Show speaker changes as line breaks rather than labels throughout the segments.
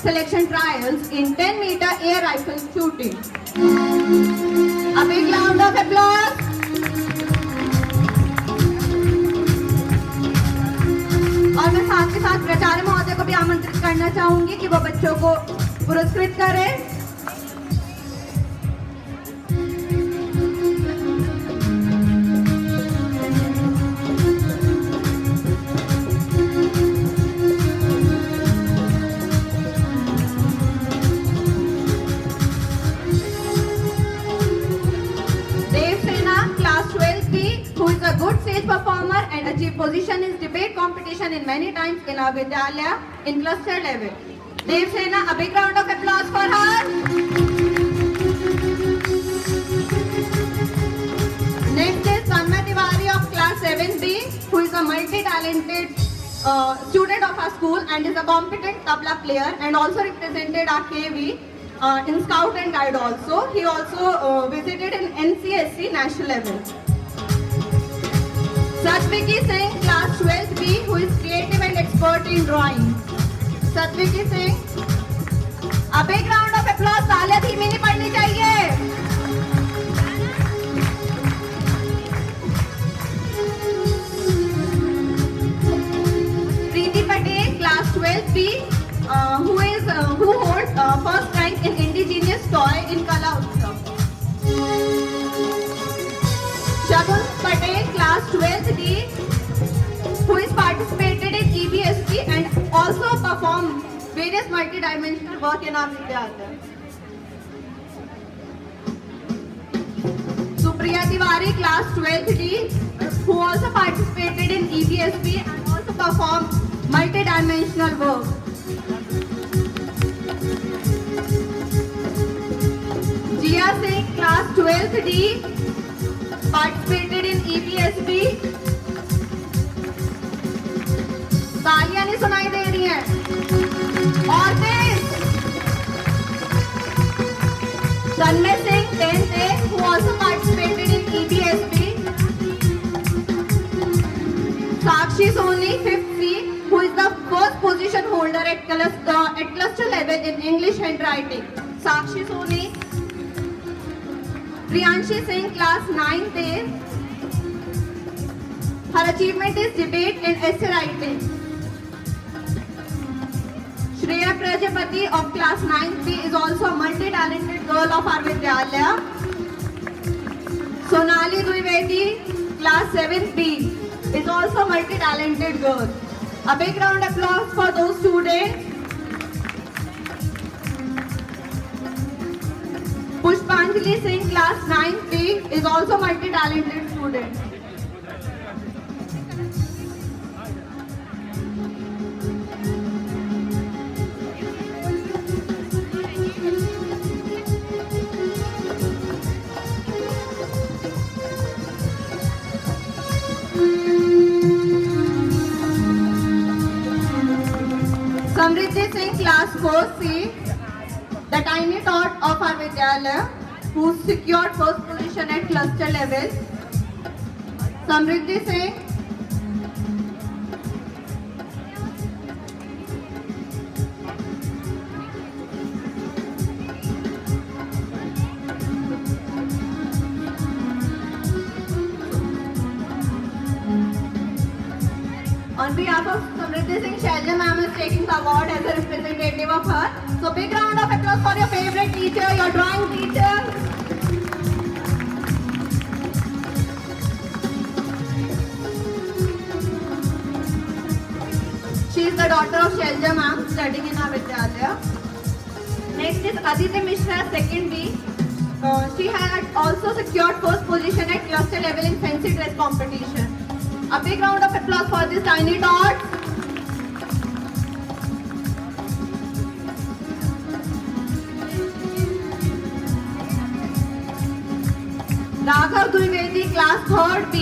selection trials in 10-meter air rifle shooting. A big round of applause. और मैं साथ के साथ प्राचार्य महोदय को भी आमंत्रित करना चाहूंगी कि वो बच्चों को पुरस्कृत करें. Good stage performer and achieved position in debate competition in many times in our Vidyalaya in cluster level. Dev Sena, a big round of applause for her. Next is Tanmay Tiwari of class 7B, who is a multi-talented student of our school and is a competent tabla player and also represented our KV in Scout and Guide also. He also visited in NCSC national level. Satviki Singh, class 12B, who is creative and expert in drawing. Satviki Singh, a big round of applause. तालियां धीमी नहीं पड़नी चाहिए. Preeti Patel, class 12B, who holds first rank in indigenous toy in Kala Utsav. Shagun Patel, class 12D, who is participated in EBSP and also performed various multi-dimensional work in our Vidyalaya. Supriya Tiwari, class 12D, who also participated in EBSP and also performed multi-dimensional work. Jia Singh, class 12D, participated in EBSP. तालियां नहीं सुनाई दे रही हैं. और तेज. Tanmay Singh, 10th A, who also participated in EBSP. Sakshi Soni, 5th C, who is the first position holder at cluster level in English handwriting. Sakshi Soni. Priyanshi Singh, class 9th A. Her achievement is debate and essay writing. Shreya Prajapati of class 9th B is also a multi-talented girl of our Vidyalaya. Sonali Dwivedi, class 7th B, is also a multi-talented girl. A big round of applause for those students. Pushpanjali Singh, class 9B, is also a multi-talented student. Samriddhi Singh, class 4C, the tiny tot of our Vidyalaya, who secured first position at cluster level. Samriddhi Singh. On behalf of Samriddhi Singh, Shailja ma'am is taking the award as a representative of her. So big round of applause for your favorite teacher, your drawing teacher. She is the daughter of Shailja ma'am, studying in our Vidyalaya. Next is Aditi Mishra, 2nd B. She had also secured first position at cluster level in fancy dress competition. A big round of applause for this tiny tot. Raghav Dwivedi, class 3rd B,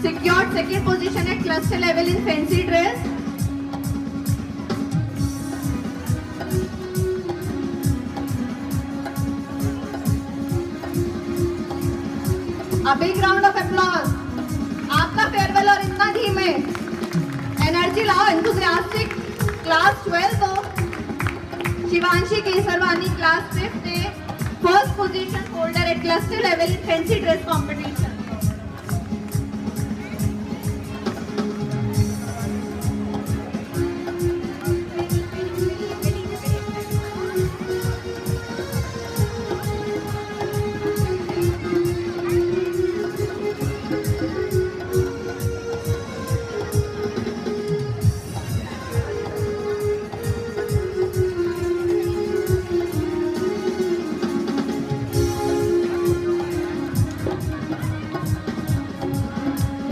secured 2nd position at cluster level in fancy dress. A big round of applause. आपका farewell और इतना धीमे energy लाओ, enthusiastic. Class 12 हो, Shivanshi Kesarwani, class 5th A, first position holder at cluster level in fancy dress competition.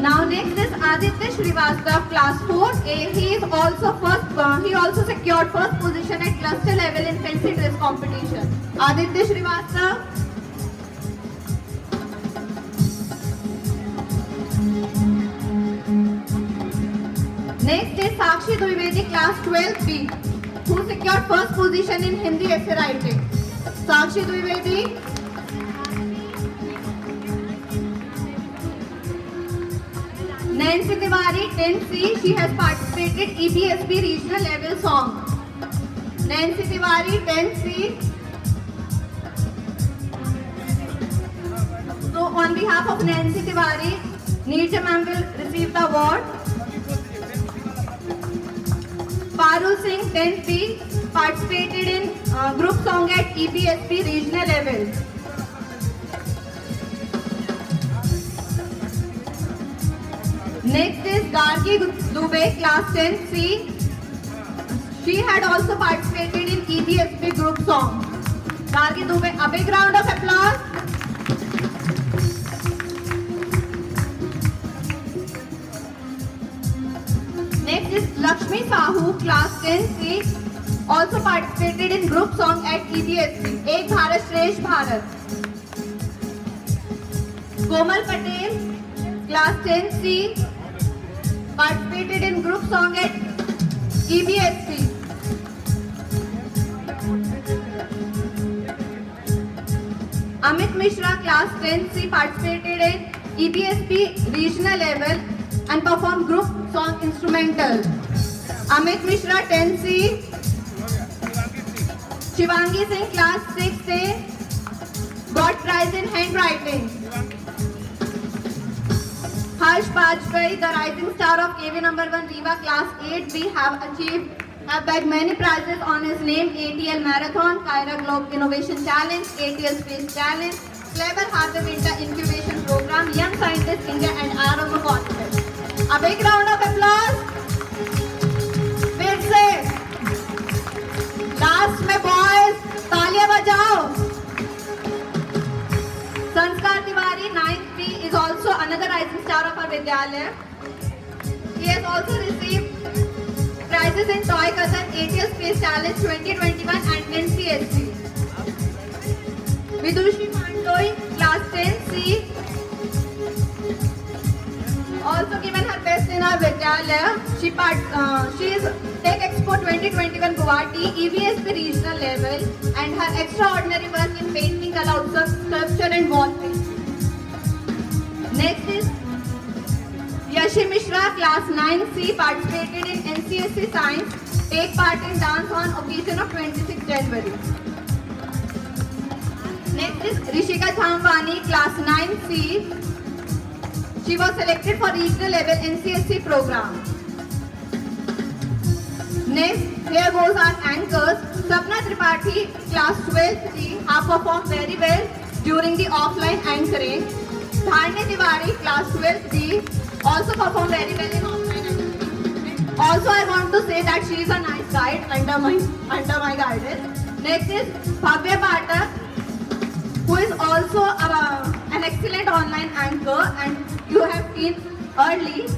Now next is Aditya Srivastav, class 4A. He also secured first position at cluster level in fancy dress competition. Aditya Srivastav. Next is Sakshi Dwivedi, class 12B, who secured first position in Hindi essay writing. Sakshi Dwivedi. Nancy Tiwari, 10C, she has participated EBSP regional level song. Nancy Tiwari, 10C. So on behalf of Nancy Tiwari, Neerja ma'am will receive the award. Parul Singh, 10B, participated in group song at EBSP regional level. Next is Gargi Dubey, class 10C. She had also participated in EBSP group song. Gargi Dubey, a big round of applause. Next is Lakshmi Sahu, class 10C, also participated in group song at EBSP, Ek Bharat Shresh Bharat. Komal Patel, class 10C, participated in group song at EBSP. Amit Mishra, class 10C, participated in EBSP regional level and performed group song instrumental. Amit Mishra, 10C. Shivangi Singh, class 6A, got prize in handwriting. Harsh Bajpai, the rising star of KV number 1 Viva class 8B, have bagged many prizes on his name: ATL Marathon, Kyra Globe Innovation Challenge, ATL Space Challenge, Clever Harbour Winter Incubation Program, Young Scientist India and Aroma Contest. A big round of applause. फिर से last में boys तालियां बजाओ. Sanskar Tiwari, 9th B, is also another rising star of our Vidyalaya. He has also received prizes in Toy Kazan, ATL Space Challenge 2021 and NCSC. Vidushi Mandoi, class 10C, also given her best in our Vidyalaya. She is Tech Expo 2021 Guwahati, EBSP regional level, and her extraordinary work in painting allowed sculpture and wall painting. Next is Yashi Mishra, class 9C, participated in NCSC Science, take part in dance on occasion of 26 January. Next is Rishika Thambani, class 9C. She was selected for regional level NCSC program. Next, here goes our anchors. Sapna Tripathi, class 12C, have performed very well during the offline anchoring. Dhanya Tiwari, class 12C, also performed very well in offline anchoring. Also, I want to say that she is a nice guide under my guidance. Next is Bhavya Pathak, who is also an excellent online anchor, and you have seen early.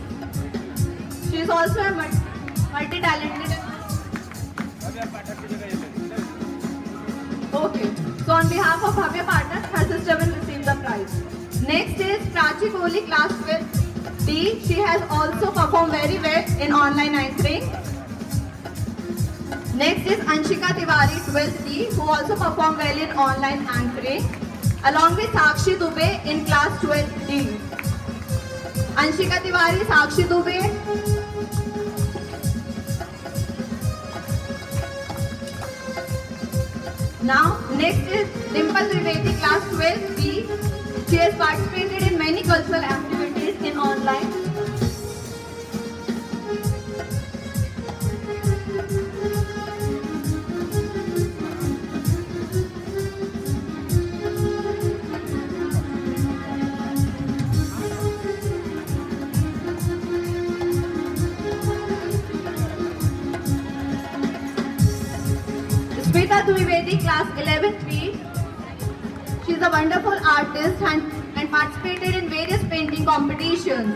She is also a multi-talented. Okay, so on behalf of Bhavya Pathak, her sister will receive the prize. Next is Prachi Kohli, class 12D. She has also performed very well in online anchoring. Next is Anshika Tiwari, 12D, who also performed well in online anchoring, along with Sakshi Dubey in class 12D. Anshika Tiwari, Sakshi Dubey. Now, next is Dimple Trivedi, class 12B. She has participated in many cultural activities in online. Smita Dwivedi, class 11B. She is a wonderful artist and participated in various painting competitions.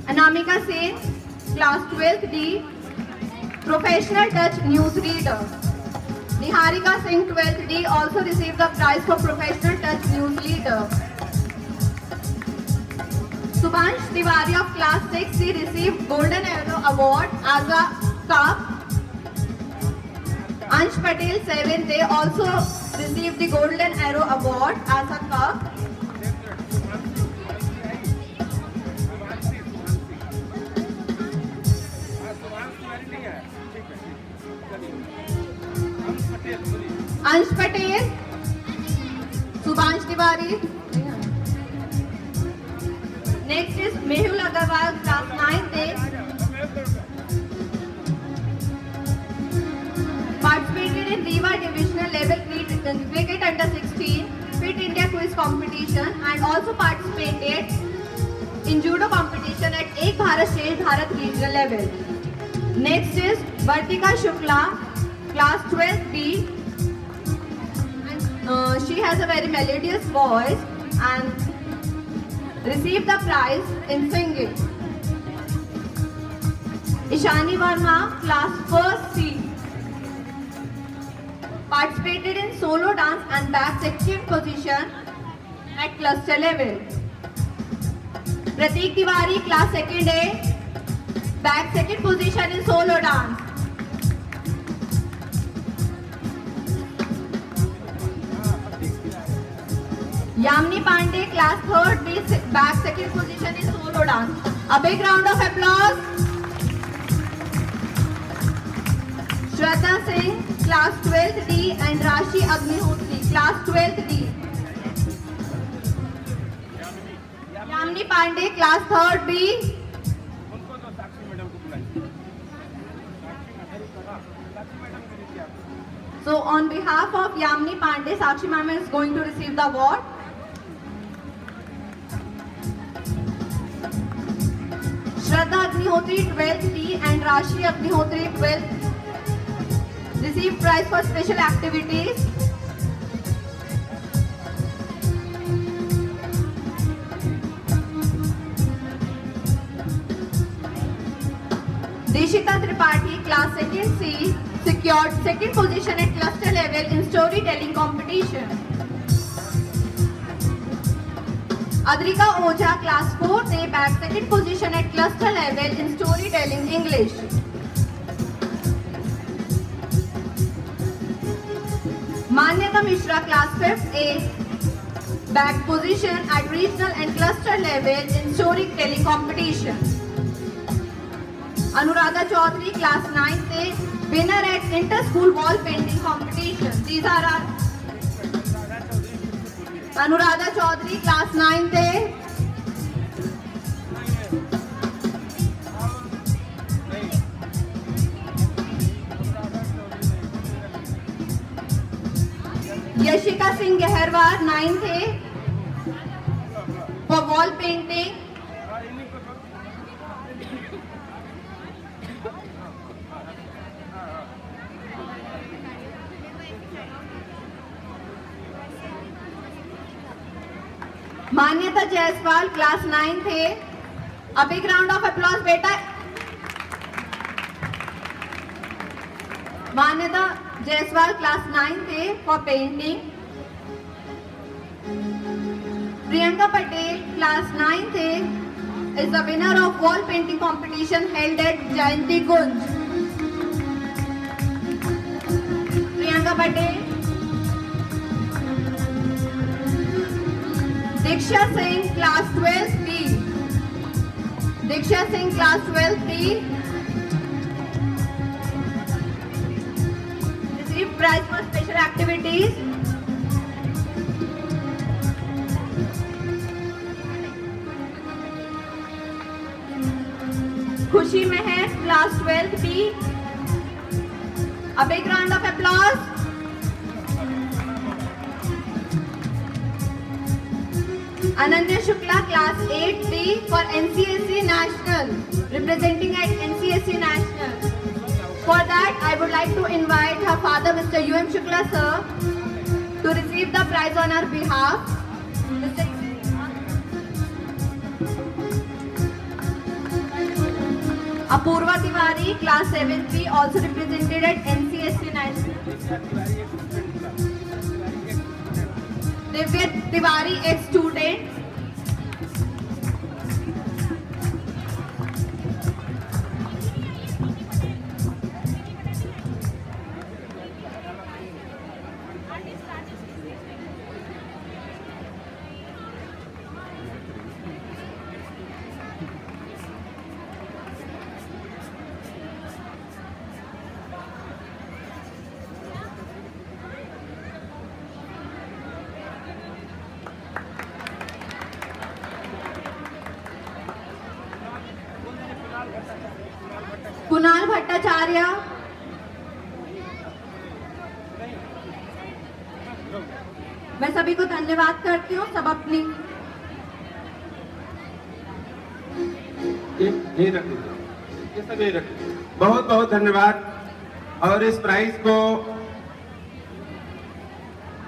Anamika Sen, class 12th D, professional touch newsreader. Niharika Singh, 12th D, also received the prize for professional touch newsreader. Subhansh Tiwari of class 6C received Golden Arrow Award as a cup. Ansh Patel, 7th, they also received the Golden Arrow Award as a cup. Ansh Patel, Subhansh Tiwari. Next is Mehul Agarwal, class 9th. Participated in Riva Divisional Level Cricket Under 16 Fit India Quiz Competition and also participated in Judo competition at Ek Bharat Shresh Bharat regional level. Next is Vartika Shukla, class 12B. She has a very melodious voice and received the prize in singing. Ishani Verma, class 1st C. Participated in solo dance and back section position at cluster level. Prateek Tiwari, class 2nd A, back second position in solo dance. Yamni Pandey, class 3rd B, back second position in solo dance. A big round of applause. Shraddha Singh, class 12th D, and Rashi Agnihotri, class 12th D. Yamni Pandey, class 3rd B. So on behalf of Yamni Pandey, Sakshi ma'am is going to receive the award. Shraddha Agnihotri, 12th D, and Rashi Agnihotri, 12th, received prize for special activities. Deshita Tripathi, class 2nd C, secured second position at cluster level in storytelling competition. Adrika Oja, class 4th A, bagged second position at cluster level in storytelling English. Manyata Mishra, class 5th A, bagged position at regional and cluster level in storytelling competition. Anuradha Chaudhary, class 9th A, winner at inter-school wall painting competition. These are our Anuradha Chaudhary, class 9th A. Yashika Singh Geharwar, 9th A, for wall painting. Manyata Jaiswal, class 9th A. A big round of applause, beta. Manyata Jaiswal, class 9th A, for painting. Priyanka Patel, class 9th A, is the winner of wall painting competition held at Jayanti Kunj. Priyanka Patel. Diksha Singh, class 12th B. Diksha Singh, class 12th B. prize for special activities. Khushi Meher, class 12 B. A big round of applause. Ananya Shukla, class 8B for NCSC National, representing at NCSC National. For that, I would like to invite her father, Mr. U.M. Shukla sir, to receive the prize on our behalf. Mr. Apurva Tiwari, class 7B, also represented at NCSC National. Divya Tiwari, ex-student. Kunal Bhattacharya, मैं सभी को धन्यवाद करती हूँ। सब अपनी
ये रख दीजिए, ये सब ये रख दीजिए। बहुत बहुत धन्यवाद। और इस प्राइज को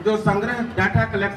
जो संग्रह डाटा कलेक्शन